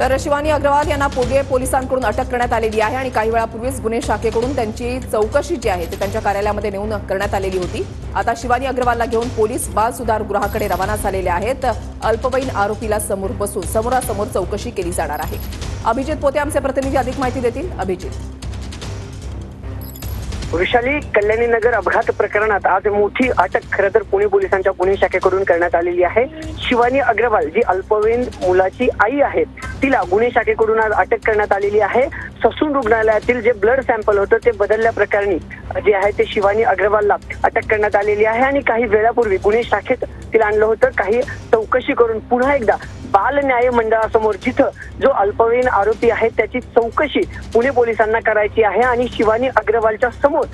तर शिवानी अग्रवाल यांना पुणे पोलिसांकडून अटक करण्यात आलेली आहे आणि काही वेळापूर्वीच गुन्हे शाखेकडून त्यांची चौकशी जी आहे ती त्यांच्या कार्यालयामध्ये नेऊन करण्यात आलेली होती। आता शिवानी अग्रवालला घेऊन पोलीस बाल सुधार गृहाकडे रवाना झालेले आहेत। अल्पवयीन आरोपीला समोर बसून समोरासमोर चौकशी केली जाणार आहे। अभिजित पोते आमचे प्रतिनिधी अधिक माहिती देतील। अभिजित, वैशाली, कल्याणी नगर अपघात प्रकरणात आज मोठी अटक खरं तर पुणे पोलिसांच्या गुन्हे शाखेकडून करण्यात आलेली आहे। शिवानी अग्रवाल जी अल्पवयीन मुलाची आई आहे तिला गुन्हे शाखेकडून आज अटक करण्यात आलेली आहे। ससून रुग्णालयातील जे ब्लड सॅम्पल होतं ते बदलल्या प्रकरणी जे आहे ते शिवानी अग्रवालला अटक करण्यात आलेली आहे आणि काही वेळापूर्वी गुन्हे शाखेत तिला आणलं होतं। काही चौकशी करून पुन्हा एकदा बाल न्याय मंडळासमोर जिथं जो अल्पवयीन आरोपी आहे त्याची चौकशी पुणे पोलिसांना करायची आहे आणि शिवानी अग्रवालच्या समोर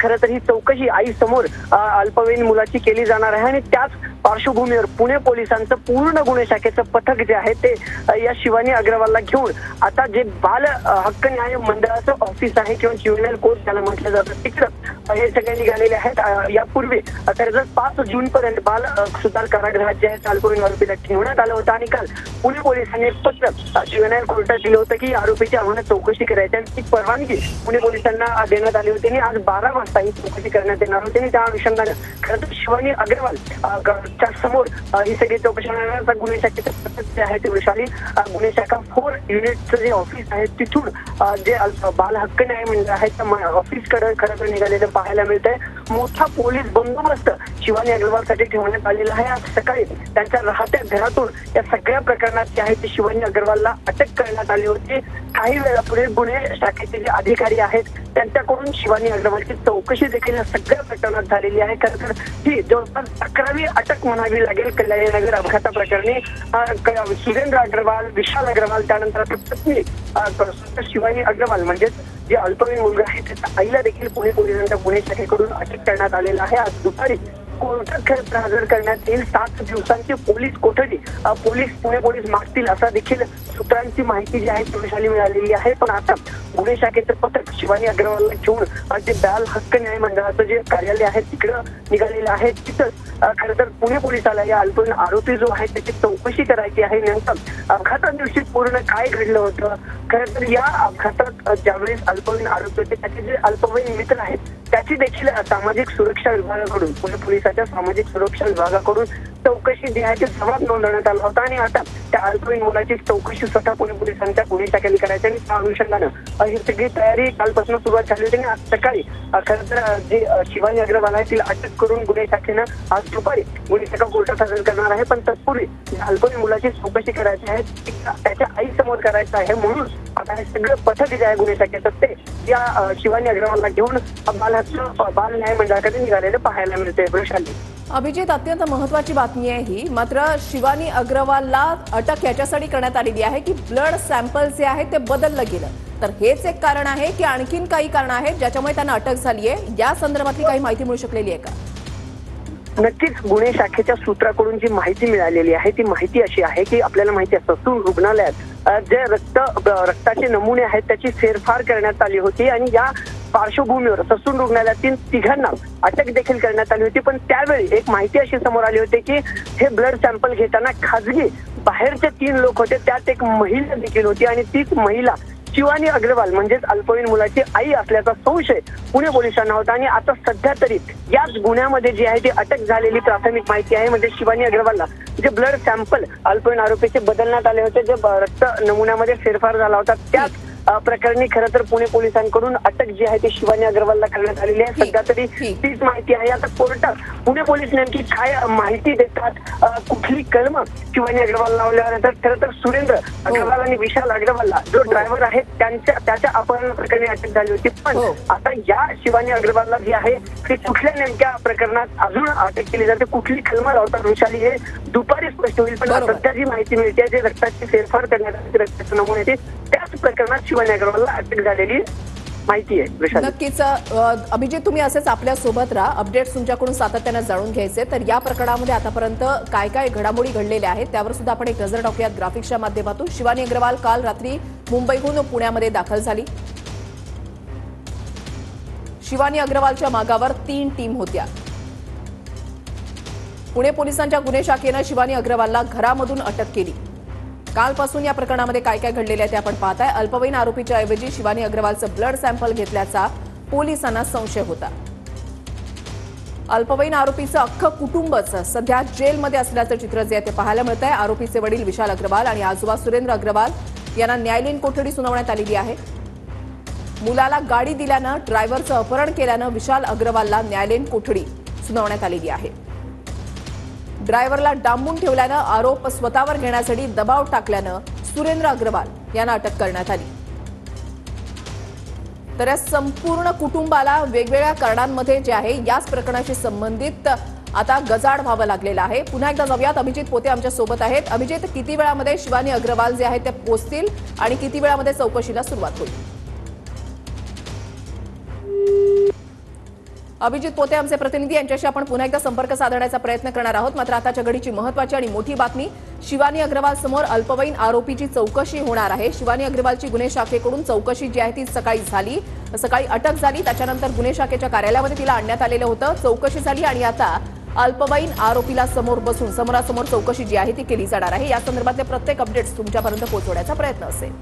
खरं तर ही चौकशी आई समोर अल्पवयीन मुलाची केली जाणार आहे आणि त्याच पार्श्वभूमीवर पुणे पोलिसांचं पूर्ण गुन्हे शाखेचं पथक जे आहे ते या शिवानी अग्रवालला घेऊन आता जे बाल हक्क न्याय मंडळाचं ऑफिस आहे किंवा ज्युनियर कोर्ट त्याला म्हटलं जातं तिकडं हे सगळे निघालेले आहेत। यापूर्वी तर 5 जून पर्यंत बाल सुधार कारागृहात जे आहे अल्पवयीन आरोपीला ठेवण्यात आलं होतं आणि काल पुणे पोलिसांनी एक पत्र ज्युनियर कोर्टात दिलं होतं की आरोपीची आव्हानं चौकशी करायची आणि ती परवानगी पुणे पोलिसांना देण्यात आली होती आणि आज 12 वाजता ही चौकशी करण्यात येणार होती आणि त्या अनुषंगाने खरं तर शिवानी अग्रवाल च्या समोर ही सगळी चौकशी करण्याचा गुन्हे शाखेचं पथक जे आहे ते वैशाली गुन्हे शाखा 4 युनिटचं जे ऑफिस आहे तिथून जे बाल हक्क न्याय मंडळ आहे त्या ऑफिसकडे खरं तर निघालेलं पाहायला मिळतंय। मोठा पोलीस बंदोबस्त शिवानी अग्रवालसाठी ठेवण्यात आलेला आहे। आज सकाळी त्यांच्या राहत्या घरातून या सगळ्या प्रकरणात जे आहे ते शिवानी अग्रवालला अटक करण्यात आली होती। काही वेळापूर्वी गुन्हे शाखेचे जे अधिकारी आहेत त्यांच्याकडून शिवानी अग्रवालची चौकशी देखील या सगळ्या प्रकरणात झालेली आहे। खरं तर ही जवळपास 11वी अटक म्हणावी लागेल कल्याणी नगर अपघाता प्रकरणी। सुरेंद्र अग्रवाल, विशाल अग्रवाल, त्यानंतर पत्नी शिवानी अग्रवाल म्हणजेच जे अल्पवयीन मुलगा आहे त्याच्या आईला देखील पुणे पोलिसांच्या गुन्हे शाखेकडून अटक करण्यात आलेला आहे। आज दुपारी कोर्टात हजर करण्यात येईल। 7 दिवसांची पोलीस कोठडी पुणे पोलीस मागतील असा देखील सूत्रांची माहिती जी आहे पोलिसांनी मिळालेली आहे। पण आता गुन्हे शाखेचं पथक शिवानी अग्रवालला घेऊन जे बाल हक्क न्याय मंडळाचं जे कार्यालय आहे तिकडं निघालेलं आहे। तिथं खरं तर पुणे पोलिसाला या अल्पवयीन आरोपी जो आहे त्याची चौकशी करायची आहे। नेमकं अपघाता दिवशी पूर्ण काय घडलं होतं, खरं तर या अपघातात ज्यावेळेस अल्पवयीन आरोपी होते त्याचे जे अल्पवयीन मित्र आहेत त्याची देखील सामाजिक सुरक्षा विभागाकडून पुणे पोलिसाच्या सामाजिक सुरक्षा विभागाकडून चौकशी जी आहे ती जबाब नोंदवण्यात आला होता आणि आता त्या अल्पवयीन मुलाची चौकशी स्वतः पुणे पोलिसांच्या गुन्हे शाखेने करायची आणि त्या अनुषंगानं ही सगळी तयारी कालपासून सुरुवात झाली होती आणि आज सकाळी खरं तर जे शिवानी अग्रवाल आहे तिला अटक करून गुन्हे शाखेनं आज दुपारी गुन्हे शाखा कोर्टात हजर करणार आहे। पण तत्पूर्वी अल्पवयीन मुलाची चौकशी करायची आहे त्याच्या आई समोर करायचं आहे म्हणून आता हे सगळं पथक जे आहे गुन्हे शाखेचं ते या शिवानी अग्रवालला घेऊन बाल न्याय मंडळाकडे निघालेलं पाहायला मिळते। वैशाली, अभिजित, अत्यंत महत्वाची बातमी आहे ही। मात्र शिवानी अग्रवालला अटक याच्यासाठी करण्यात आलेली आहे की ब्लड सॅम्पल जे आहे ते बदललं गेलं, तर हेच एक कारण आहे की आणखीन काही कारण आहेत ज्याच्यामुळे त्यांना अटक झाली आहे? या संदर्भातली काही माहिती मिळू शकलेली आहे का? नक्कीच गुन्हे शाखेच्या सूत्राकडून जी माहिती मिळालेली आहे ती माहिती अशी आहे की आपल्याला माहिती आहे ससून रुग्णालयात जे रक्ताचे नमुने आहेत त्याची फेरफार करण्यात आली होती आणि या पार्श्वभूमीवर ससून रुग्णालयातील 3घांना अटक देखील करण्यात आली होती। पण त्यावेळी एक माहिती अशी समोर आली होती की हे ब्लड सॅम्पल घेताना खाजगी बाहेरचे 3 लोक होते, त्यात एक महिला देखील होती आणि तीच महिला शिवानी अग्रवाल म्हणजेच अल्पवयीन मुलाची आई असल्याचा संशय पुणे पोलिसांना होता आणि आता सध्या तरी याच गुन्ह्यामध्ये जी आहे ती अटक झालेली प्राथमिक माहिती आहे। म्हणजे शिवानी अग्रवालला जे ब्लड सॅम्पल अल्पवयीन आरोपीचे बदलण्यात आले होते, जे रक्त नमुन्यामध्ये फेरफार झाला होता त्याच प्रकरणी खरं तर पुणे पोलिसांकडून अटक जी आहे ती शिवानी अग्रवालला करण्यात आलेली आहे। सध्या तरी तीच माहिती आहे। आता कोर्टात पुणे पोलीस नेमकी काय माहिती देतात, कुठली कलम शिवानी अग्रवाल लावल्यावर तर खरं तर सुरेंद्र अग्रवाल आणि विशाल अग्रवालला जो ड्रायव्हर आहे त्याच्या अपहरण प्रकरणी अटक झाली होती। पण आता या शिवानी अग्रवालला जी आहे ती कुठल्या नेमक्या प्रकरणात अजून अटक केली जाते, कुठली कलम लावतात वैशाली हे दुपारी स्पष्ट होईल। पण सध्या जी माहिती मिळते जे रक्ताची फेरफार करण्यात आली रक्ताचे नमुने त्याच प्रकरणात शिवानी अग्रवालला अटक झालेली माहिती आहे। नक्कीच अभिजित, तुम्ही असेच आपल्या सोबत राहा, अपडेट्स तुमच्याकडून सातत्याने जाणून घ्यायचे। तर या प्रकरणामध्ये आतापर्यंत काय काय घडामोडी घडलेल्या आहेत त्यावर सुद्धा आपण एक नजर टाकूयात ग्राफिक्सच्या माध्यमातून। शिवानी अग्रवाल काल रात्री मुंबईहून पुण्यामध्ये दाखल झाली। शिवानी अग्रवालच्या मागावर 3 टीम होत्या। पुणे पोलिसांच्या गुन्हे शाखेनं शिवानी अग्रवालला घरामधून अटक केली। कालपासून या प्रकरणामध्ये काय काय घडलेले आहे ते आपण पाहताय. अल्पवयीन आरोपीच्या ऐवजी शिवानी अग्रवालचं ब्लड सॅम्पल घेतल्याचा पोलिसांना संशय होता. अल्पवयीन आरोपीचं अख्खं कुटुंबच सध्या जेलमध्ये असल्याचं चित्र जे आहे ते पाहायला मिळत आहे. आरोपीचे वडील विशाल अग्रवाल आणि आजोबा सुरेंद्र अग्रवाल यांना न्यायालयीन कोठडी सुनावण्यात आलेली आहे. मुलाला गाडी दिल्यानं ड्रायव्हरचं अपहरण केल्यानं विशाल अग्रवालला न्यायालयीन कोठडी सुनावण्यात आलेली आहे. ड्रायव्हरला डांबून ठेवल्यानं आरोप स्वतःवर घेण्यासाठी दबाव टाकल्यानं सुरेंद्र अग्रवाल यांना अटक करण्यात आली. तर या संपूर्ण कुटुंबाला वेगवेगळ्या कारणांमध्ये जे आहे याच प्रकरणाशी संबंधित आता गजाड व्हावं लागलेलं आहे. पुन्हा एकदा जाऊयात, अभिजित पोते आमच्या सोबत आहेत. अभिजित, किती वेळामध्ये शिवानी अग्रवाल जे आहेत ते पोहोचतील आणि किती वेळामध्ये चौकशीला सुरुवात होईल? अभिजित पोते आमचे प्रतिनिधी, यांच्याशी आपण पुन्हा एकदा संपर्क साधण्याचा प्रयत्न करणार आहोत. मात्र आताच्या घडीची महत्त्वाची आणि मोठी बातमी, शिवानी अग्रवाल समोर अल्पवयीन आरोपीची चौकशी होणार आहे. शिवानी अग्रवालची गुन्हे शाखेकडून चौकशी जी आहे ती सकाळी अटक झाली. त्याच्यानंतर गुन्हे शाखेच्या कार्यालयामध्ये तिला आणण्यात आलेलं होतं. चौकशी झाली आणि आता अल्पवयीन आरोपीला समोर बसून समोरासमोर चौकशी जी आहे ती केली जाणार आहे. या संदर्भातले प्रत्येक अपडेट्स तुमच्यापर्यंत पोहोचवण्याचा प्रयत्न असेल.